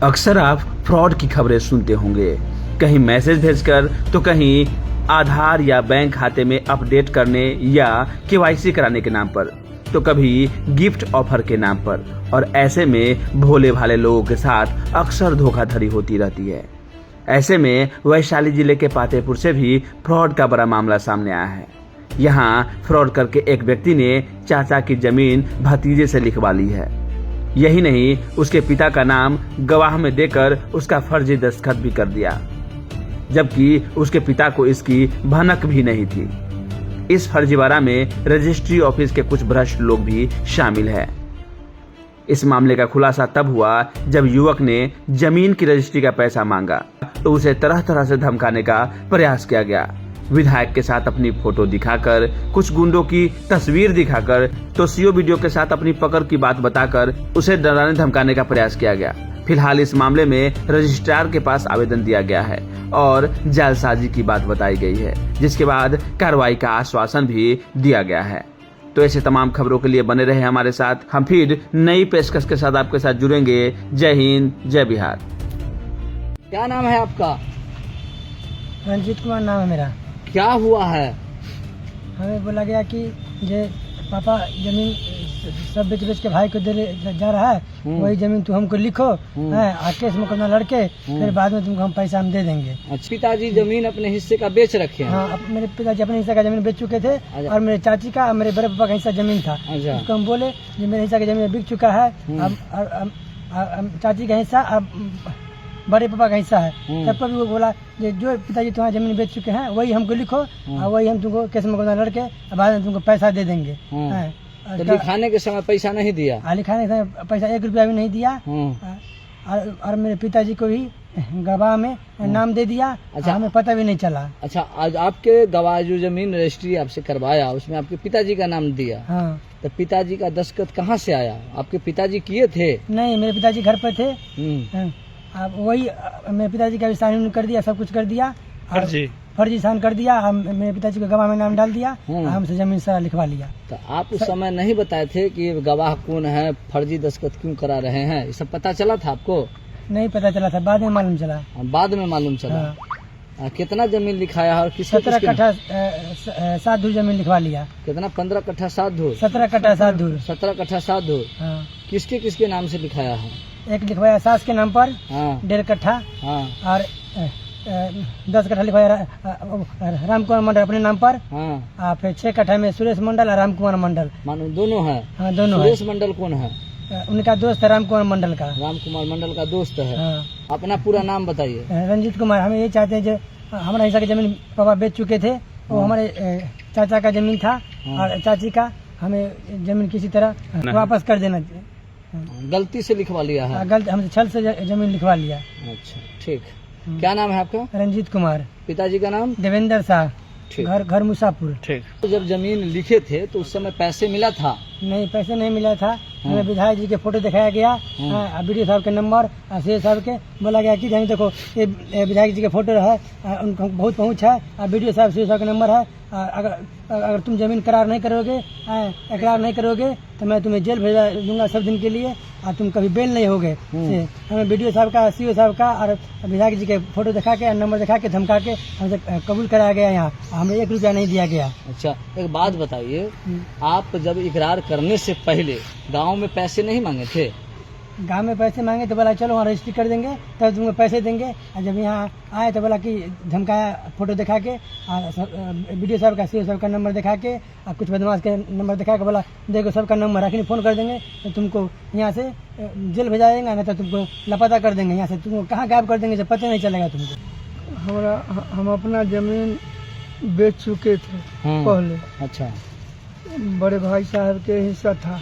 अक्सर आप फ्रॉड की खबरें सुनते होंगे, कहीं मैसेज भेजकर तो कहीं आधार या बैंक खाते में अपडेट करने या केवाईसी कराने के नाम पर, तो कभी गिफ्ट ऑफर के नाम पर। और ऐसे में भोले भाले लोगों के साथ अक्सर धोखाधड़ी होती रहती है। ऐसे में वैशाली जिले के पातेपुर से भी फ्रॉड का बड़ा मामला सामने आया है। यहाँ फ्रॉड करके एक व्यक्ति ने चाचा की जमीन भतीजे से लिखवा ली है। यही नहीं, उसके पिता का नाम गवाह में देकर उसका फर्जी दस्तखत भी कर दिया, जबकि उसके पिता को इसकी भनक भी नहीं थी। इस फर्जीवाड़ा में रजिस्ट्री ऑफिस के कुछ भ्रष्ट लोग भी शामिल हैं। इस मामले का खुलासा तब हुआ जब युवक ने जमीन की रजिस्ट्री का पैसा मांगा तो उसे तरह तरह से धमकाने का प्रयास किया गया। विधायक के साथ अपनी फोटो दिखाकर, कुछ गुंडों की तस्वीर दिखाकर, तो सीओ वीडियो के साथ अपनी पकड़ की बात बताकर उसे डराने धमकाने का प्रयास किया गया। फिलहाल इस मामले में रजिस्ट्रार के पास आवेदन दिया गया है और जालसाजी की बात बताई गई है, जिसके बाद कार्रवाई का आश्वासन भी दिया गया है। तो ऐसे तमाम खबरों के लिए बने रहे हमारे साथ। हम फिर नई पेशकश के साथ आपके साथ जुड़ेंगे। जय हिंद, जय बिहार। क्या नाम है आपका? रंजीत कुमार नाम है मेरा। क्या हुआ है? हमें बोला गया कि जे पापा जमीन सब बेच बेच के भाई को दे जा रहा है, वही जमीन तू हमको लिखो है, केस मुकदमा लड़के फिर बाद में तुमको हम पैसा हम दे देंगे। अच्छा, पिताजी जमीन अपने हिस्से का बेच रखे हैं? हाँ, मेरे पिताजी अपने हिस्से का जमीन बेच चुके थे और मेरे चाची का, मेरे बड़े पापा का हिस्सा जमीन था। उसको हम बोले कि मेरे हिस्सा का जमीन बिक चुका है, अब चाची का हिस्सा अब बड़े पापा का हिस्सा है। तब पर भी वो बोला जो पिताजी तुम्हारा जमीन बेच चुके हैं वही हमको लिखो और वही हम तुमको केस मुकदमा लड़के बाद में तुमको पैसा दे देंगे। तो लिखाने के समय पैसा नहीं दिया? लिखाने के समय पैसा 1 रुपया भी नहीं दिया और मेरे पिताजी को भी गवाह में नाम दे दिया। अच्छा, हमें पता भी नहीं चला। अच्छा, आज आपके गवाह जो जमीन रजिस्ट्री आपसे करवाया उसमें आपके पिताजी का नाम दिया? हाँ। तो पिताजी का दस्तखत कहाँ से आया? आपके पिताजी किए थे? नहीं, मेरे पिताजी घर पर थे। अब वही मेरे पिताजी का भी साइन कर दिया, सब कुछ कर दिया, फर्जी साइन कर दिया। हम मेरे पिताजी को गवाह में नाम डाल दिया, हमसे जमीन सारा लिखवा लिया। तो आप उस समय नहीं बताए थे कि गवाह कौन है, फर्जी दस्तखत क्यों करा रहे हैं? ये सब पता चला था आपको? नहीं पता चला था, बाद में मालूम चला। बाद में मालूम चला। कितना जमीन लिखाया है और किसके? 17 कट्ठा 7 धूर जमीन लिखवा लिया। कितना? 15 कट्ठा 7 धूर? 17 कट्ठा 7 धूर। 17 कट्ठा 7 धूर। किसके किसके नाम से लिखाया है? एक लिखवाया सास के नाम पर 1.5 कट्ठा और 10 कट्ठा लिखवाया राम कुमार मंडल अपने नाम पर। फिर 6 कट्ठा में सुरेश मंडल और राम कुमार मंडल दोनों है। हाँ, दोनों। सुरेश मंडल कौन है? उनका दोस्त है, राम कुमार मंडल का। राम कुमार मंडल का दोस्त है। अपना पूरा नाम बताइए। रंजीत कुमार। हमें ये चाहते हैं जो हमारा हिस्सा की जमीन पापा बेच चुके थे, वो हमारे चाचा का जमीन था और चाची का, हमें जमीन किसी तरह वापस कर देना चाहिए। गलती से लिखवा लिया है? गलती, हमसे छल से जमीन लिखवा लिया। अच्छा, ठीक। क्या नाम है आपका? रंजीत कुमार। पिताजी का नाम? देवेंद्र शाह। घर मुसापुर। ठीक। तो जब जमीन लिखे थे तो उस समय पैसे मिला था? नहीं, पैसे नहीं मिला था। हमें विधायक जी के फोटो दिखाया गया, बीडीओ साहब के नंबर, सीए साहब के बोला गया कि देखो ये विधायक जी के फोटो है, उनको बहुत पहुंच है, बीडीओ साहब सीए साहब का नंबर है। अगर तुम जमीन करार नहीं करोगे, इकरार नहीं करोगे तो मैं तुम्हें जेल भेजा दूंगा सब दिन के लिए और तुम कभी बेल नहीं होगे। हमें बीडीओ साहब का, सीओ साहब का और विधायक जी के फोटो दिखा के, नंबर दिखा के, धमका के हमसे कबूल कराया गया। यहाँ हमें 1 रुपया नहीं दिया गया। अच्छा, एक बात बताइए, आप जब इकरार करने से पहले गांव में पैसे नहीं मांगे थे? गांव में पैसे मांगे तो बोला चलो वहाँ रजिस्ट्री कर देंगे तब तुमको पैसे देंगे। और जब यहाँ आए तो बोला कि धमकाया, फोटो दिखा के, बीडीओ साहब का, सीओ साहब का नंबर दिखा के और कुछ बदमाश के नंबर दिखा के बोला देखो सबका नंबर रखनी, फ़ोन कर देंगे तो तुमको यहाँ से जेल भेजा देंगे, नहीं तो तुमको लापता कर देंगे, यहाँ से तुमको कहाँ गायब कर देंगे जब पता नहीं चलेगा तुमको। हम अपना जमीन बेच चुके थे पहले। अच्छा। बड़े भाई साहब के हिस्सा था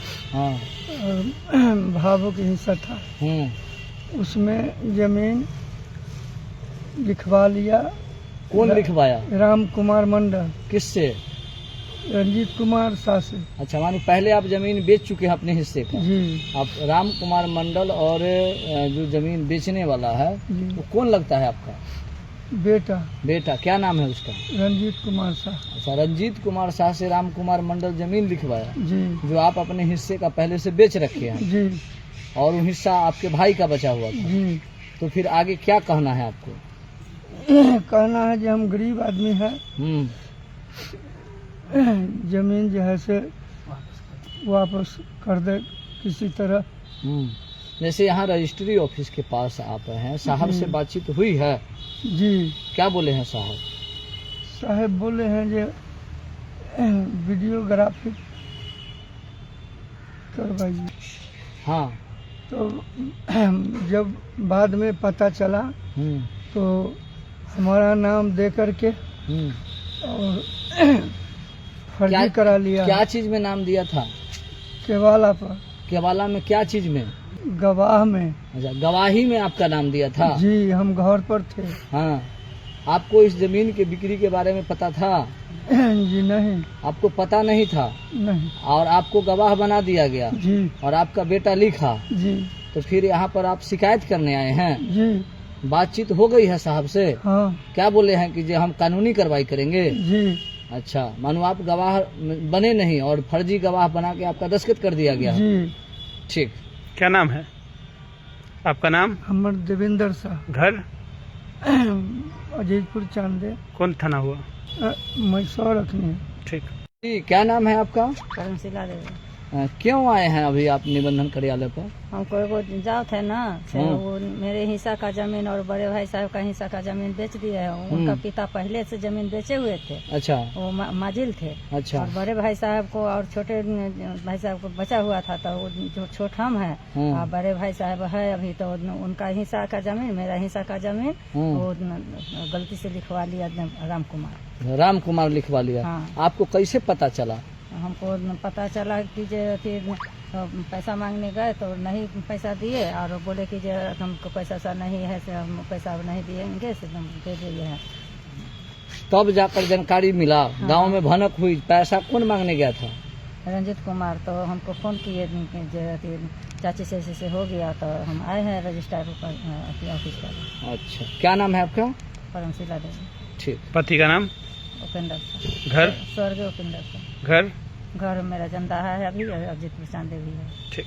और भावों के हिस्सा था। उसमें जमीन लिखवा लिया। कौन लिखवाया? राम कुमार मंडल। किससे? रंजीत कुमार शाह से। अच्छा, मानो पहले आप जमीन बेच चुके हैं अपने हिस्से का? जी। आप राम कुमार मंडल और जो जमीन बेचने वाला है वो कौन लगता है आपका? बेटा। क्या नाम है उसका? रंजीत कुमार शाह। अच्छा, रंजीत कुमार शाह से राम कुमार मंडल जमीन लिखवाया जी, जो आप अपने हिस्से का पहले से बेच रखे हैं जी। और वो हिस्सा आपके भाई का बचा हुआ था। जी तो फिर आगे क्या कहना है आपको? कहना है कि हम गरीब आदमी है, जमीन जो है से वापस कर दे किसी तरह। जैसे यहाँ रजिस्ट्री ऑफिस के पास आप हैं, साहब से बातचीत हुई है? जी क्या बोले हैं साहब? साहब बोले हैं जो वीडियोग्राफी करवाइए। हाँ। तो जब बाद में पता चला तो हमारा नाम दे करके और फर्जी करा लिया। क्या चीज में नाम दिया था? केवाला पर। केवाला में क्या चीज में? गवाह में। अच्छा, गवाही में आपका नाम दिया था? जी, हम घर पर थे। हाँ। आपको इस जमीन के बिक्री के बारे में पता था? जी नहीं। आपको पता नहीं था? नहीं। और आपको गवाह बना दिया गया? जी। और आपका बेटा लिखा? जी। तो फिर यहाँ पर आप शिकायत करने आए हैं? जी। बातचीत हो गई है साहब से? हाँ। क्या बोले हैं कि जो हम कानूनी कार्रवाई करेंगे? जी। अच्छा, मानो आप गवाह बने नहीं और फर्जी गवाह बना के आपका दस्तखत कर दिया गया? जी। ठीक। क्या नाम है आपका? नाम? हमर देवेंद्र शाह। घर? अजीतपुर चांदे। कौन थाना हुआ? मैसौर रखनी। ठीक। जी, क्या नाम है आपका? परमशिला देवी। क्यों आए हैं अभी आप निबंधन कार्यालय पर? हमको वो जाओ थे ना, से वो मेरे हिस्सा का जमीन और बड़े भाई साहब का हिस्सा का जमीन बेच दिए है। उनका पिता पहले से जमीन बेचे हुए थे। अच्छा। वो माजिल थे। अच्छा। और बड़े भाई साहब को और छोटे भाई साहब को बचा हुआ था, तो वो जो छोट हम है और बड़े भाई साहब है अभी, तो उनका हिस्सा का जमीन, मेरा हिस्सा का जमीन वो गलती से लिखवा लिया राम कुमार। राम कुमार लिखवा लिया? हाँ। आपको कैसे पता चला? हमको पता चला कि जो पैसा मांगने गए तो नहीं पैसा दिए और बोले कि जो हमको पैसा सा नहीं है, से हम पैसा नहीं दिएंगे, से हम दे दिए हैं। तब जाकर जानकारी मिला? हाँ। गांव में भनक हुई। पैसा कौन मांगने गया था? रंजीत कुमार। तो हमको फोन किए जो चाची से हो गया, तो हम आए हैं रजिस्ट्रार ऑफिस पर। अच्छा, क्या नाम है आपका? परमशिला देवी। ठीक। पति का नाम? उपेंद्र शाह। घर? स्वर्गीय उपेंद्र शाह। घर? घर मेरा जंदा है अभी, अजीतपुर चांदे भी है। ठीक।